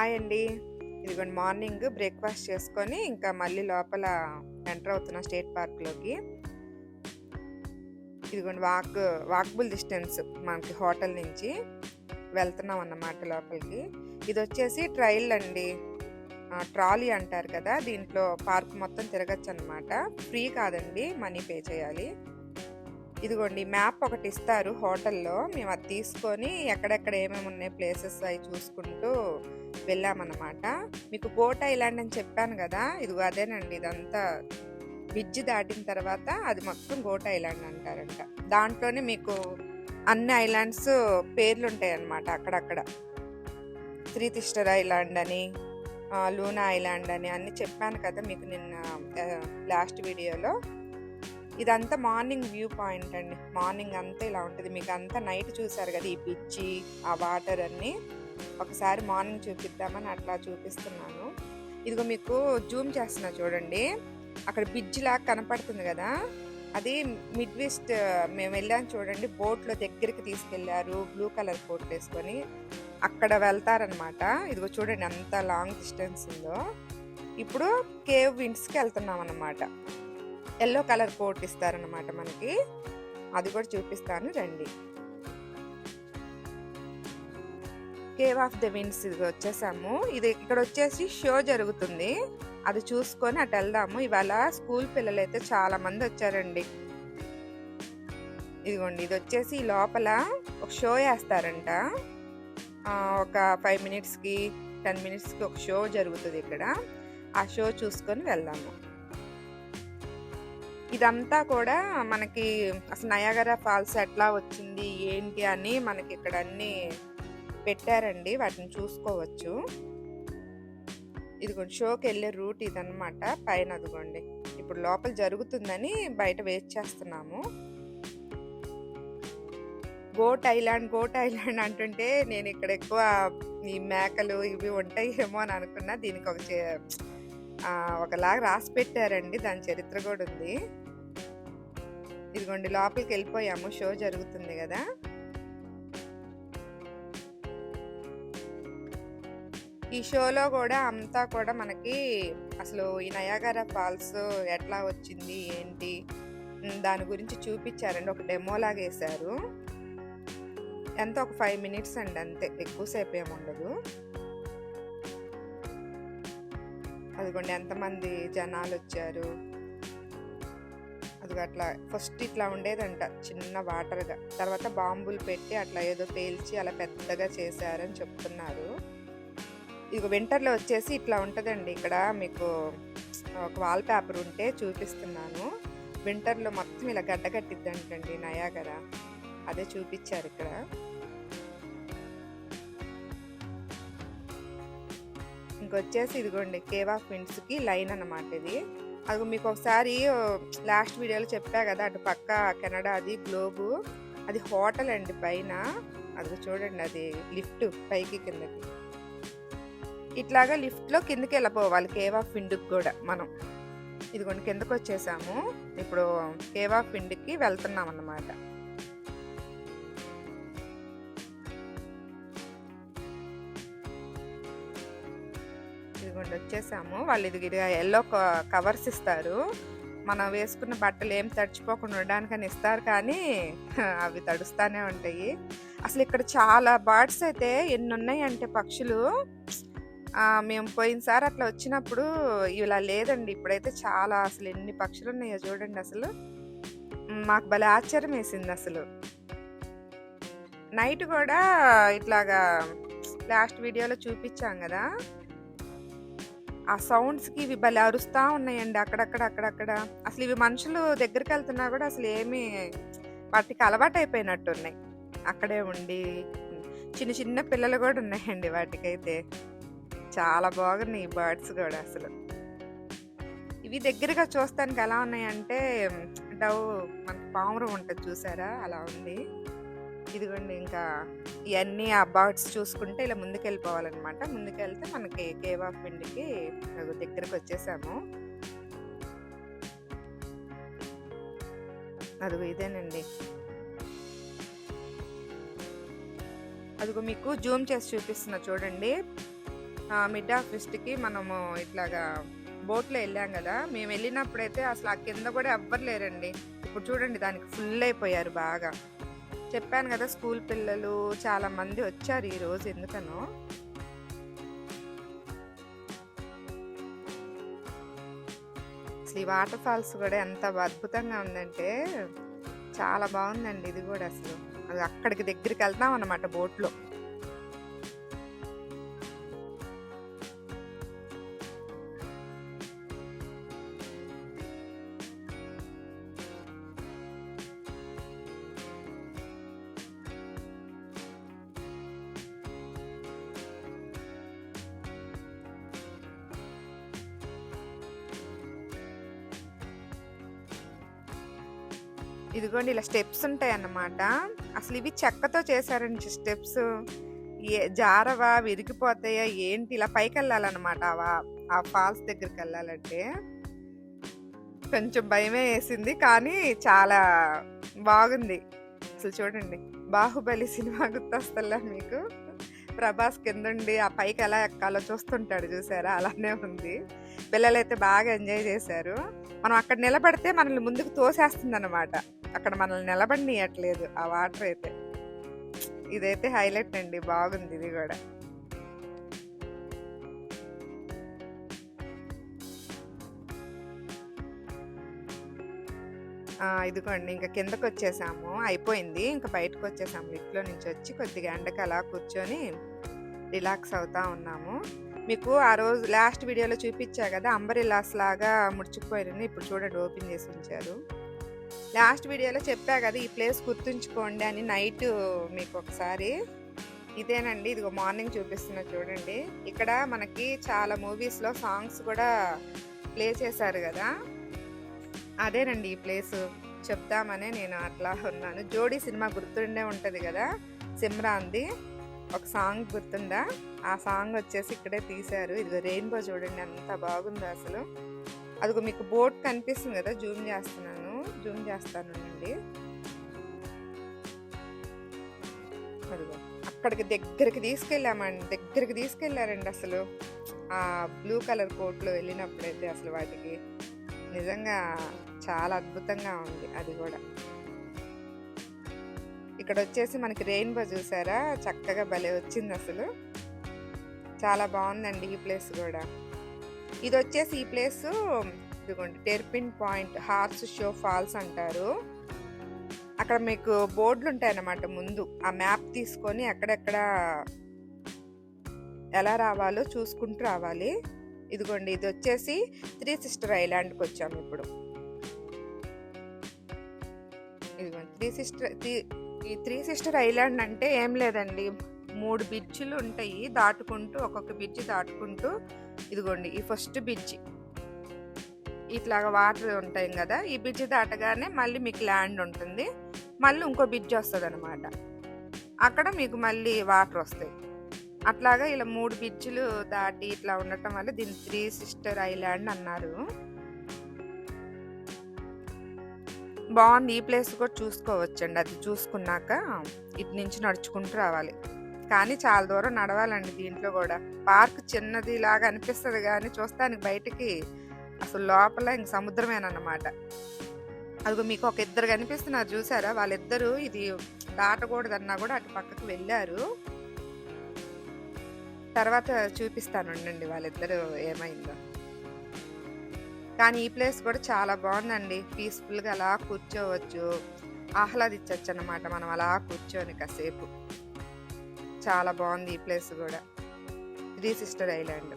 Hi అండి. ఇదిగోండి morning breakfast చేసుకొని ఇంకా మళ్ళీ లోపల ఎంటర్ అవుతున్నా స్టేట్ పార్క్‌లోకి. ఇదిగోండి వాకబుల్ డిస్టెన్స్ మనకి హోటల్ నుంచి వెళ్తున్నాం అన్నమాట లోపలికి. ఇదొచ్చేసి ట్రైల్ అండి. ట్రాలీ అంటారు కదా! దీంట్లో పార్క్ మొత్తం తిరగొచ్చనమాట. ఫ్రీ కాదండి. మనీ పే చేయాలి. ఇదిగోండి మ్యాప్ ఒకటిస్తారు హోటల్‌లో. మేమది తీసుకొని ఎక్కడెక్కడ ఏమేమి ఉన్నాయి ప్లేసెస్ అయి చూసుకుంటూ వెళ్ళామన్నమాట. మీకు బోట్ ఐలాండ్ అని చెప్పాను గదా! ఇదిగో అదేనండి. ఇదంతా బ్రిడ్జ్ దాటిన తర్వాత అది మొత్తం గోట్ ఐలాండ్ అంటారంట. దాంట్లోనే మీకు అన్ని ఐలాండ్స్ పేర్లుంటాయన్నమాట అక్కడక్కడ. త్రీ సిస్టర్ ఐలాండ్ అని, లూనా ఐలాండ్ అని అన్నీ చెప్పాను కదా మీకు నిన్న లాస్ట్ వీడియోలో. ఇదంతా మార్నింగ్ వ్యూ పాయింట్ అండి. మార్నింగ్ అంతా ఇలా ఉంటుంది. మీకు అంతా నైట్ చూసారు కదా ఈ పిచ్చి, ఆ వాటర్ అన్నీ. ఒకసారి మార్నింగ్ చూపిద్దామని అట్లా చూపిస్తున్నాను. ఇదిగో మీకు జూమ్ చేస్తున్నా చూడండి. అక్కడ బ్రిడ్జ్ లాగా కనపడుతుంది కదా, అది మిడ్ వెస్ట్. మేము వెళ్ళాము చూడండి, బోట్లో దగ్గరికి తీసుకెళ్లారు. బ్లూ కలర్ కోట్ వేసుకొని అక్కడ వెళ్తారనమాట. ఇదిగో చూడండి అంత లాంగ్ డిస్టెన్స్ ఉందో. ఇప్పుడు కేవ్ విండ్స్కి వెళ్తున్నాం అన్నమాట. ఎల్లో కలర్ కోట్ ఇస్తారనమాట మనకి. అది కూడా చూపిస్తాను రండి. కేవ్ ఆఫ్ ద విండ్స్ ఇది వచ్చేసాము. ఇది ఇక్కడ వచ్చేసి షో జరుగుతుంది, అది చూసుకొని అటు వెళ్దాము. ఇవాళ స్కూల్ పిల్లలు అయితే చాలా మంది వచ్చారండి. ఇదిగోండి ఇది వచ్చేసి లోపల ఒక షో వేస్తారంట. ఒక 5 మినిట్స్కి 10 మినిట్స్కి ఒక షో జరుగుతుంది ఇక్కడ. ఆ షో చూసుకొని వెళ్దాము. ఇదంతా కూడా మనకి అసలు నయాగరా ఫాల్స్ ఎట్లా వచ్చింది ఏంటి అని మనకి ఇక్కడ అన్ని పెట్టారండి, వాటిని చూసుకోవచ్చు. ఇదిగోండి షోకి వెళ్ళే రూట్ ఇదన్నమాట. పైన అదిగోండి ఇప్పుడు లోపల జరుగుతుందని బయట వెయిట్ చేస్తున్నాము. గోట్ ఐలాండ్ అంటుంటే నేను ఇక్కడ ఎక్కువ ఈ మేకలు ఇవి ఉంటాయేమో అని అనుకున్నా. దీనికి ఒకలాగా రాసి పెట్టారండి, దాని చరిత్ర కూడా ఉంది. ఇదిగోండి లోపలికి వెళ్ళిపోయాము, షో జరుగుతుంది కదా. ఈ షోలో కూడా అంతా కూడా మనకి అసలు ఈ నయాగరా ఫాల్స్ ఎట్లా వచ్చింది ఏంటి దాని గురించి చూపించారండి. ఒక డెమో లాగా వేశారు. ఎంత ఒక 5 మినిట్స్ అండి, అంతే, ఎక్కువసేపు ఏముండదు. అదిగోండి ఎంతమంది జనాలు వచ్చారు. అది అట్లా ఫస్ట్ ఇట్లా ఉండేదంట చిన్న వాటర్గా, తర్వాత బాంబులు పెట్టి అట్లా ఏదో పేల్చి అలా పెద్దగా చేశారని చెప్తున్నారు. ఇక వింటర్లో వచ్చేసి ఇట్లా ఉంటుందండి. ఇక్కడ మీకు ఒక వాల్ పేపర్ ఉంటే చూపిస్తున్నాను. వింటర్లో మొత్తం ఇలా గడ్డగట్టిద్దంటండి నయాగరా, అదే చూపించారు ఇక్కడ. ఇంకొచ్చేసి ఇదిగోండి కేవ్ ఆఫ్ విండ్స్కి లైన్ అన్నమాట ఇది. అది మీకు ఒకసారి లాస్ట్ వీడియోలో చెప్పా కదా, అటు పక్క కెనడా అది గ్లోబు, అది హోటల్ అండి పైన. అది చూడండి, అది లిఫ్ట్ పైకి కిందకి. ఇట్లాగా లిఫ్ట్లో కిందకి వెళ్ళిపోవాలి కేవ్ ఆఫ్ విండ్కి కూడా మనం. ఇదిగోండి కిందకి వచ్చేసాము. ఇప్పుడు కేవ్ ఆఫ్ విండ్కి వెళ్తున్నాం అన్నమాట. ఇదిగోండి వచ్చేసాము. వాళ్ళు ఇదిగా ఎల్లో కవర్స్ ఇస్తారు. మనం వేసుకున్న బట్టలు ఏం తడిచిపోకుండా ఉండడానికని ఇస్తారు, కానీ అవి తడుస్తూనే ఉంటాయి. అసలు ఇక్కడ చాలా బర్డ్స్ అయితే ఎన్ని ఉన్నాయంటే పక్షులు. మేము పోయినసారి అట్లా వచ్చినప్పుడు ఇలా లేదండి. ఇప్పుడైతే చాలా, అసలు ఎన్ని పక్షులు ఉన్నాయో చూడండి. అసలు మాకు భలే ఆశ్చర్యం వేసింది. అసలు నైట్ కూడా ఇట్లాగా లాస్ట్ వీడియోలో చూపించాం కదా, ఆ సౌండ్స్కి ఇవి భలే అరుస్తూ ఉన్నాయండి అక్కడక్కడ. అసలు ఇవి మనుషులు దగ్గరికి వెళ్తున్నా కూడా అసలు ఏమీ వాటికి అలవాటు అయిపోయినట్టున్నాయి. అక్కడే ఉండి చిన్న చిన్న పిల్లలు కూడా ఉన్నాయండి వాటికైతే. చాలా బాగున్నాయి ఈ బర్డ్స్ కూడా. అసలు ఇవి దగ్గరగా చూస్తానికి ఎలా ఉన్నాయంటే మనకి పావురం ఉంటుంది చూసారా, అలా ఉంది. ఇదిగోండి ఇంకా ఇవన్నీ ఆ బర్డ్స్ చూసుకుంటే ఇలా ముందుకు వెళ్ళిపోవాలన్నమాట. ముందుకెళ్తే మనకి కేవ్ ఆఫ్ విండ్కి దగ్గరకు వచ్చేసాము. అదిగో ఇదేనండి. అదిగో మీకు జూమ్ చేసి చూపిస్తున్నా చూడండి. మిడ్ ఆఫీస్ట్కి మనము ఇట్లాగా బోట్లో వెళ్ళాం కదా, మేము వెళ్ళినప్పుడైతే అసలు ఆ కింద కూడా ఎవ్వరు లేరండి. ఇప్పుడు చూడండి దానికి ఫుల్ అయిపోయారు బాగా. చెప్పాను కదా స్కూల్ పిల్లలు చాలా మంది వచ్చారు ఈరోజు ఎందుకనో. అసలు ఈ వాటర్ ఫాల్స్ కూడా ఎంత అద్భుతంగా ఉందంటే చాలా బాగుందండి. ఇది కూడా అసలు అది అక్కడికి దగ్గరికి వెళ్తాం అన్నమాట బోట్లో. ఇదిగోండి ఇలా స్టెప్స్ ఉంటాయి అన్నమాట. అసలు ఇవి చెక్కతో చేశారండి స్టెప్స్. జారవా, విరిగిపోతాయా ఏంటి, ఇలా పైకి వెళ్ళాలన్నమాట. ఆ ఫాల్స్ దగ్గరికి వెళ్ళాలంటే కొంచెం భయమే వేసింది, కానీ చాలా బాగుంది. అసలు చూడండి, బాహుబలి సినిమా గుర్తొస్తల్లా మీకు? ప్రభాస్ కిందండి ఆ పైకి ఎలా ఎక్కాలో చూస్తుంటాడు చూసారా, అలానే ఉంది. పిల్లలైతే బాగా ఎంజాయ్ చేశారు. మనం అక్కడ నిలబడితే మనల్ని ముందుకు తోసేస్తుంది అనమాట. అక్కడ మనల్ని నిలబడినియట్లేదు ఆ వాటర్ అయితే. ఇదైతే హైలైట్ అండి, బాగుంది ఇది కూడా. ఇదిగోండి ఇంకా కిందకు వచ్చేసాము, అయిపోయింది. ఇంకా బయటకు వచ్చేసాము, లిఫ్ట్లో నుంచి వచ్చి కొద్దిగా ఎండకి అలా కూర్చొని రిలాక్స్ అవుతా ఉన్నాము. మీకు ఆ రోజు లాస్ట్ వీడియోలో చూపించా కదా అంబరిల్లాస్ లాగా ముడుచుకుపోయారని, ఇప్పుడు చూడండి ఓపెన్ చేసి ఉంచారు. లాస్ట్ వీడియోలో చెప్పా కదా ఈ ప్లేస్ గుర్తుంచుకోండి అని, నైట్ మీకు ఒకసారి. ఇదేనండి, ఇదిగో మార్నింగ్ చూపిస్తున్నా చూడండి. ఇక్కడ మనకి చాలా మూవీస్లో సాంగ్స్ కూడా ప్లే చేశారు కదా, అదేనండి ఈ ప్లేస్. చెప్దామనే నేను అట్లా ఉన్నాను. జోడీ సినిమా గుర్తుండే ఉంటుంది కదా, సిమ్రాన్ది ఒక సాంగ్ గుర్తుందా? ఆ సాంగ్ వచ్చేసి ఇక్కడే తీశారు. ఇదిగో రెయిన్బో చూడండి ఎంత బాగుందో అసలు. అదిగో మీకు బోట్ కనిపిస్తుంది కదా, జూమ్ చేస్తానండి. అదిగో అక్కడికి దగ్గరికి తీసుకెళ్ళారండి అసలు. ఆ బ్లూ కలర్ కోట్లో వెళ్ళినప్పుడైతే అసలు వాటికి నిజంగా చాలా అద్భుతంగా ఉంది అది కూడా. ఇక్కడ వచ్చేసి మనకి రెయిన్బో చూసారా, చక్కగా భలే వచ్చింది అసలు. చాలా బాగుందండి ఈ ప్లేస్ కూడా. ఇది వచ్చేసి ఈ ప్లేస్ ఇదిగోండి టెర్పిన్ పాయింట్ హార్స్ షో ఫాల్స్ అంటారు. అక్కడ మీకు బోర్డులు ఉంటాయి అన్నమాట. ముందు ఆ మ్యాప్ తీసుకొని ఎక్కడెక్కడ ఎలా రావాలో చూసుకుంటూ రావాలి. ఇదిగోండి ఇది వచ్చేసి త్రీ సిస్టర్ ఐలాండ్కి వచ్చాము ఇప్పుడు. ఇదిగోండి ఈ త్రీ సిస్టర్ ఐలాండ్ అంటే ఏం లేదండి, 3 బ్రిడ్జిలు ఉంటాయి దాటుకుంటూ, ఒక్కొక్క బ్రిడ్జి దాటుకుంటూ. ఇదిగోండి ఈ ఫస్ట్ బ్రిడ్జి ఇట్లాగా వాటర్ ఉంటాయి కదా, ఈ బ్రిడ్జి దాటగానే మళ్ళీ మీకు ల్యాండ్ ఉంటుంది, మళ్ళీ ఇంకో బ్రిడ్జి వస్తుంది అనమాట. అక్కడ మీకు మళ్ళీ వాటర్ వస్తాయి. అట్లాగా ఇలా 3 బ్రిడ్జిలు దాటి ఇట్లా ఉండటం వల్ల దీన్ని త్రీ సిస్టర్ ఐలాండ్ అన్నారు. బాగుంది. ఈ ప్లేస్ కూడా చూసుకోవచ్చండి. అది చూసుకున్నాక ఇటు నుంచి నడుచుకుంటూ రావాలి, కానీ చాలా దూరం నడవాలండి. దీంట్లో కూడా పార్క్ చిన్నది లాగా అనిపిస్తుంది, కానీ చూస్తానికి బయటికి అసలు లోపల ఇంక సముద్రమేనన్నమాట. అదిగో మీకు ఒక ఇద్దరు కనిపిస్తున్నారు చూసారా, వాళ్ళిద్దరూ ఇది దాటకూడదన్నా కూడా అటు పక్కకు వెళ్ళారు. తర్వాత చూపిస్తానండి వాళ్ళిద్దరూ ఏమైందో. కానీ ఈ ప్లేస్ కూడా చాలా బాగుందండి, పీస్ఫుల్గా అలా కూర్చోవచ్చు, ఆహ్లాదించవచ్చు అన్నమాట మనం అలా కూర్చొని కాసేపు. చాలా బాగుంది ఈ ప్లేస్ కూడా, త్రీ సిస్టర్ ఐలాండ్.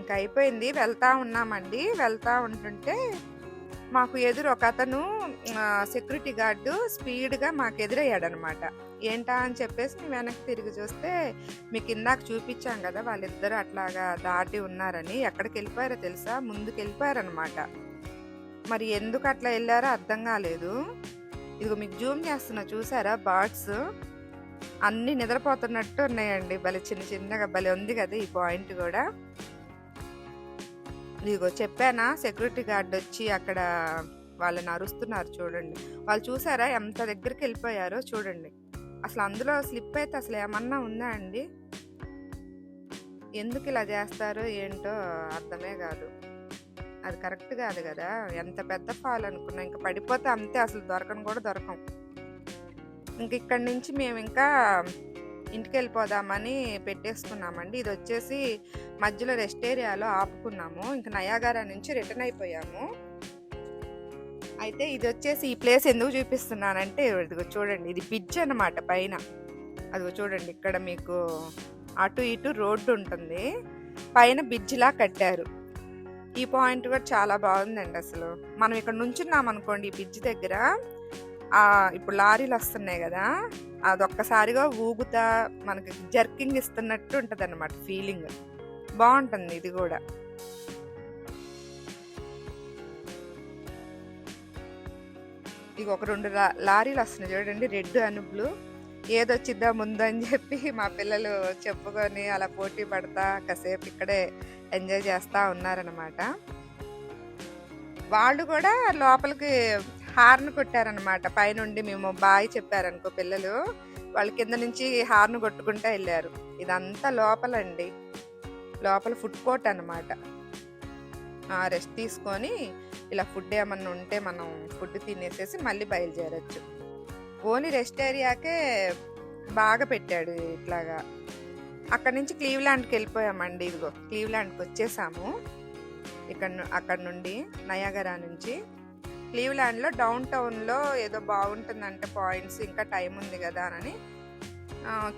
ఇంకా అయిపోయింది, వెళ్తా ఉన్నామండి. వెళ్తా ఉంటుంటే మాకు ఎదురు ఒక అతను సెక్యూరిటీ గార్డు స్పీడ్గా మాకు ఎదురయ్యాడనమాట. ఏంటా అని చెప్పేసి మేము వెనక్కి తిరిగి చూస్తే మీకు ఇందాక చూపించాం కదా వాళ్ళిద్దరూ అట్లాగా దాటి ఉన్నారని. ఎక్కడికి వెళ్ళిపోయారో తెలుసా, ముందుకు వెళ్ళిపోయారనమాట. మరి ఎందుకు అట్లా వెళ్ళారో అర్థం కాలేదు. ఇదిగో మీకు జూమ్ చేస్తున్నా చూసారా, బర్డ్స్ అన్నీ నిద్రపోతున్నట్టు ఉన్నాయండి. భలే చిన్నగా భలే ఉంది కదా ఈ పాయింట్ కూడా. ఇదిగో చెప్పానా, సెక్యూరిటీ గార్డ్ వచ్చి అక్కడ వాళ్ళని అరుస్తున్నారు చూడండి. వాళ్ళు చూసారా ఎంత దగ్గరికి వెళ్ళిపోయారో చూడండి. అసలు అందులో స్లిప్ అయితే అసలు ఏమన్నా ఉందా అండి? ఎందుకు ఇలా చేస్తారో ఏంటో అర్థమే కాదు. అది కరెక్ట్ కాదు కదా! ఎంత పెద్ద ఫాల్ అనుకున్నా ఇంక పడిపోతే అంతే, అసలు దొరకను కూడా దొరకం. ఇంక ఇక్కడి నుంచి మేము ఇంకా ఇంటికెళ్ళిపోదామని పెట్టేసుకున్నామండి. ఇదొచ్చేసి మధ్యలో రెస్ట్ ఏరియాలో ఆపుకున్నాము. ఇంక నయాగరా నుంచి రిటర్న్ అయిపోయాము. అయితే ఇదొచ్చేసి ఈ ప్లేస్ ఎందుకు చూపిస్తున్నానంటే ఇదిగో చూడండి, ఇది బ్రిడ్జ్ అనమాట పైన. అదిగో చూడండి, ఇక్కడ మీకు అటు ఇటు రోడ్డు ఉంటుంది, పైన బ్రిడ్జ్‌లా కట్టారు. ఈ పాయింట్ కూడా చాలా బాగుందండి అసలు. మనం ఇక్కడ నుంచున్నాం అనుకోండి ఈ బ్రిడ్జ్ దగ్గర, ఇప్పుడు లారీలు వస్తున్నాయి కదా, అదొక్కసారిగా ఊగుతా మనకి జర్కింగ్ ఇస్తున్నట్టు ఉంటుంది అన్నమాట ఫీలింగ్. బాగుంటుంది ఇది కూడా. ఇక ఒక 2 లారీలు వస్తున్నాయి చూడండి, రెడ్ అని బ్లూ. ఏదొచ్చిద్దా ముందు అని చెప్పి మా పిల్లలు చెప్పుకొని అలా పోటీ పడతా కాసేపు ఇక్కడే ఎంజాయ్ చేస్తూ ఉన్నారనమాట. వాళ్ళు కూడా లోపలికి హార్న్ కొట్టారనమాట. పైనుండి మేము బాయ్ చెప్పారనుకో పిల్లలు, వాళ్ళు కింద నుంచి హార్న్ కొట్టుకుంటూ వెళ్ళారు. ఇదంతా లోపలండి, లోపల ఫుడ్ కోర్ట్ అనమాట. రెస్ట్ తీసుకొని ఇలా ఫుడ్ ఏమన్నా ఉంటే మనం ఫుడ్ తినేసేసి మళ్ళీ బయలుదేరచ్చు. ఓన్లీ రెస్ట్ ఏరియాకే బాగా పెట్టాడు ఇట్లాగా. అక్కడ నుంచి క్లీవ్లాండ్కి వెళ్ళిపోయామండి. ఇదిగో క్లీవ్లాండ్కి వచ్చేసాము. అక్కడ నుండి నయాగరా నుంచి క్లీవ్లాండ్లో డౌన్ టౌన్లో ఏదో బాగుంటుందంటే పాయింట్స్, ఇంకా టైం ఉంది కదా అని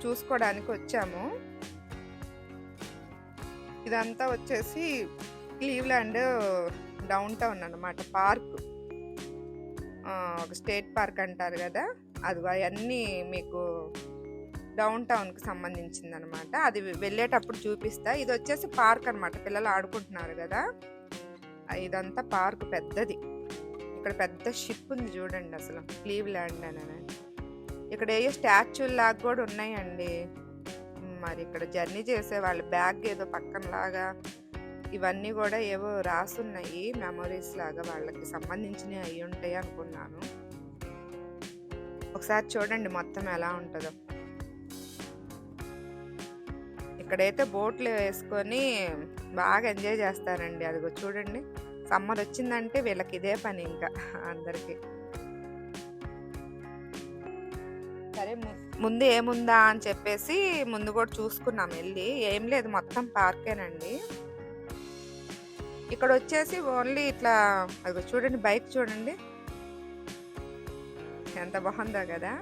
చూసుకోవడానికి వచ్చాము. ఇదంతా వచ్చేసి క్లీవ్లాండ్ డౌన్ టౌన్ అన్నమాట. పార్క్, ఒక స్టేట్ పార్క్ అంటారు కదా, అది అవన్నీ మీకు డౌన్ టౌన్కి సంబంధించింది అనమాట. అది వెళ్ళేటప్పుడు చూపిస్తా. ఇది వచ్చేసి పార్క్ అనమాట, పిల్లలు ఆడుకుంటున్నారు కదా, ఇదంతా పార్క్ పెద్దది. ఇక్కడ పెద్ద షిప్ ఉంది చూడండి అసలు, క్లీవ్లాండ్ అని. ఇక్కడ ఏ స్టాచ్యూల్ లాగా కూడా ఉన్నాయండి. మరి ఇక్కడ జర్నీ చేసే వాళ్ళ బ్యాగ్ ఏదో పక్కనలాగా ఇవన్నీ కూడా ఏవో రాసున్నాయి, మెమొరీస్ లాగా వాళ్ళకి సంబంధించినవి అయి ఉంటాయి అనుకున్నాను. ఒకసారి చూడండి మొత్తం ఎలా ఉంటుందో. ఇక్కడైతే బోట్లు వేసుకొని బాగా ఎంజాయ్ చేస్తారండి. అదిగో చూడండి, సమ్మర్ వచ్చిందంటే వీళ్ళకి ఇదే పని ఇంకా అందరికి. సరే ముందు ఏముందా అని చెప్పేసి ముందు కూడా చూసుకున్నాం వెళ్ళి. ఏం లేదు, మొత్తం పార్కేనండి. ఇక్కడ వచ్చేసి ఓన్లీ ఇట్లా అదిగో చూడండి, బైక్ చూడండి ఎంత బాగుందో కదా.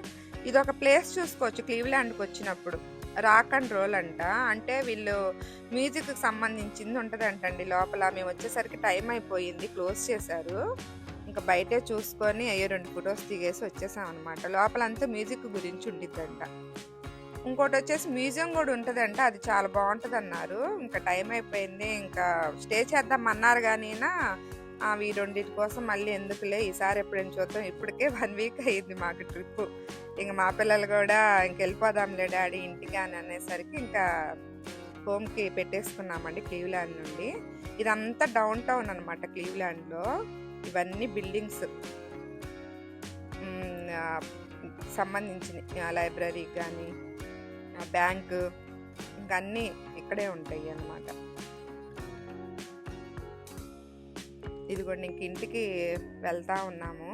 ఇది ఒక ప్లేస్ చూసుకోవచ్చు క్లీవ్లాండ్కి వచ్చినప్పుడు. రాక్ అండ్ రోల్ అంట, అంటే వీళ్ళు మ్యూజిక్కి సంబంధించింది ఉంటుందంటండి లోపల. మేము వచ్చేసరికి టైం అయిపోయింది, క్లోజ్ చేశారు. ఇంకా బయటే చూసుకొని అయ్యో 2 ఫొటోస్ దిగేసి వచ్చేసాం అనమాట. లోపలంతా మ్యూజిక్ గురించి ఉండిద్దంట. ఇంకోటి వచ్చేసి మ్యూజియం కూడా ఉంటుందంట, అది చాలా బాగుంటుంది అన్నారు. ఇంకా టైం అయిపోయింది, ఇంకా స్టే చేద్దాం అన్నారు కానీ అవి 2 కోసం మళ్ళీ ఎందుకులే, ఈసారి ఎప్పుడైనా చూద్దాం. ఇప్పటికే 1 వీక్ అయ్యింది మాకు ట్రిప్. ఇంక మా పిల్లలు కూడా ఇంకెళ్ళిపోదాంలే డాడీ ఇంటికి అని అనేసరికి ఇంకా హోమ్కి పెట్టేసుకున్నామండి క్లీవ్లాండ్ నుండి. ఇదంతా డౌన్ టౌన్ అనమాట క్లీవ్లాండ్లో. ఇవన్నీ బిల్డింగ్స్ సంబంధించినవి, లైబ్రరీకి కానీ బ్యాంకు, ఇంకా అన్నీ ఇక్కడే ఉంటాయి అన్నమాట. ఇదిగోండి ఇంక ఇంటికి వెళ్తా ఉన్నాము.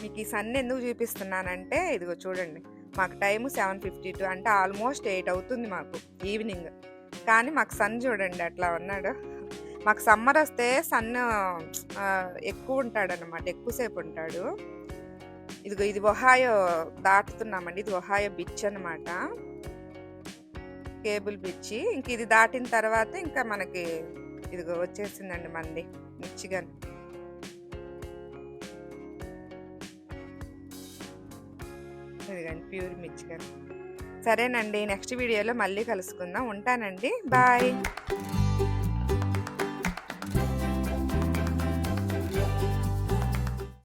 మీకు ఈ సన్ ఎందుకు చూపిస్తున్నానంటే ఇదిగో చూడండి, మాకు టైము 7:52, అంటే ఆల్మోస్ట్ 8 అవుతుంది మాకు ఈవినింగ్. కానీ మాకు సన్ చూడండి అట్లా ఉన్నాడు. మాకు సమ్మర్ వస్తే సన్ ఎక్కువ ఉంటాడనమాట, ఎక్కువసేపు ఉంటాడు. ఇదిగో ఇది ఒహాయో దాటుతున్నామండి. ఇది ఒహాయో బీచ్ అనమాట, కేబుల్ బ్రిడ్జి. ఇంక ఇది దాటిన తర్వాత ఇంకా మనకి ఇదిగో వచ్చేసిందండి మంది మిచిగన్. ఇదిగండి ప్యూర్ మిచిగన్. సరేనండి, నెక్స్ట్ వీడియోలో మళ్ళీ కలుసుకుందాం. ఉంటానండి, బాయ్.